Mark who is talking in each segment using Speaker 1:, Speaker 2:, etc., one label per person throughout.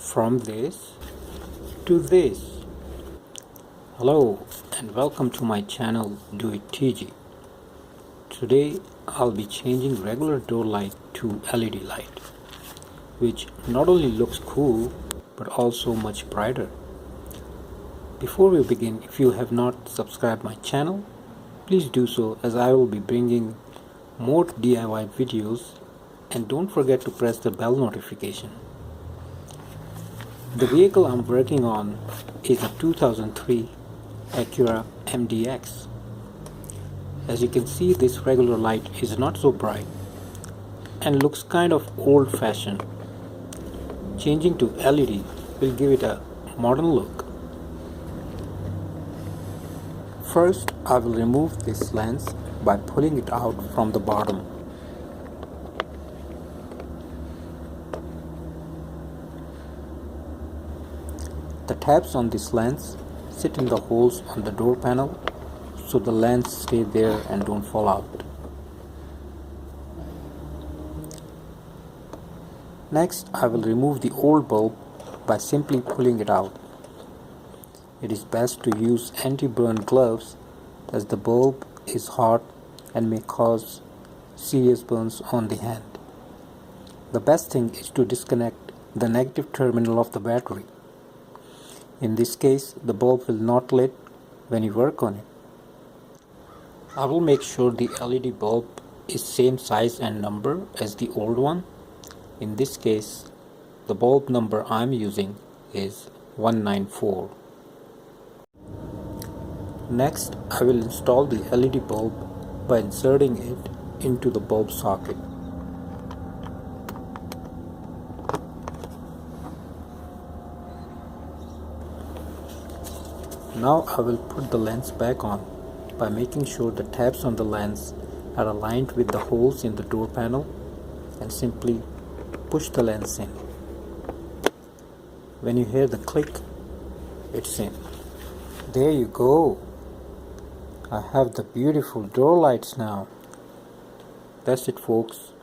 Speaker 1: from this to this. Hello and welcome to my channel Do It TG. Today I'll be changing regular door light to LED light, which not only looks cool but also much brighter. Before we begin, if you have not subscribed my channel, please do so, as I will be bringing more DIY videos, and don't forget to press the bell notification. The vehicle I'm working on is a 2003 Acura MDX. As you can see, this regular light is not so bright and looks kind of old-fashioned. Changing to LED will give it a modern look. First, I will remove this lens by pulling it out from the bottom. The tabs on this lens sit in the holes on the door panel, so the lens stay there and don't fall out. Next, I will remove the old bulb by simply pulling it out. It is best to use anti-burn gloves, as the bulb is hot and may cause serious burns on the hand. The best thing is to disconnect the negative terminal of the battery. In this case, the bulb will not lit when you work on it. I will make sure the LED bulb is same size and number as the old one. In this case, the bulb number I am using is 194. Next, I will install the LED bulb by inserting it into the bulb socket. Now I will put the lens back on by making sure the tabs on the lens are aligned with the holes in the door panel, and simply push the lens in. When you hear the click, it's in. There you go. I have the beautiful door lights now. That's it, folks.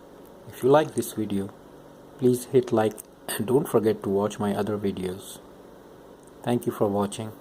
Speaker 1: If you like this video, please hit like and don't forget to watch my other videos. Thank you for watching.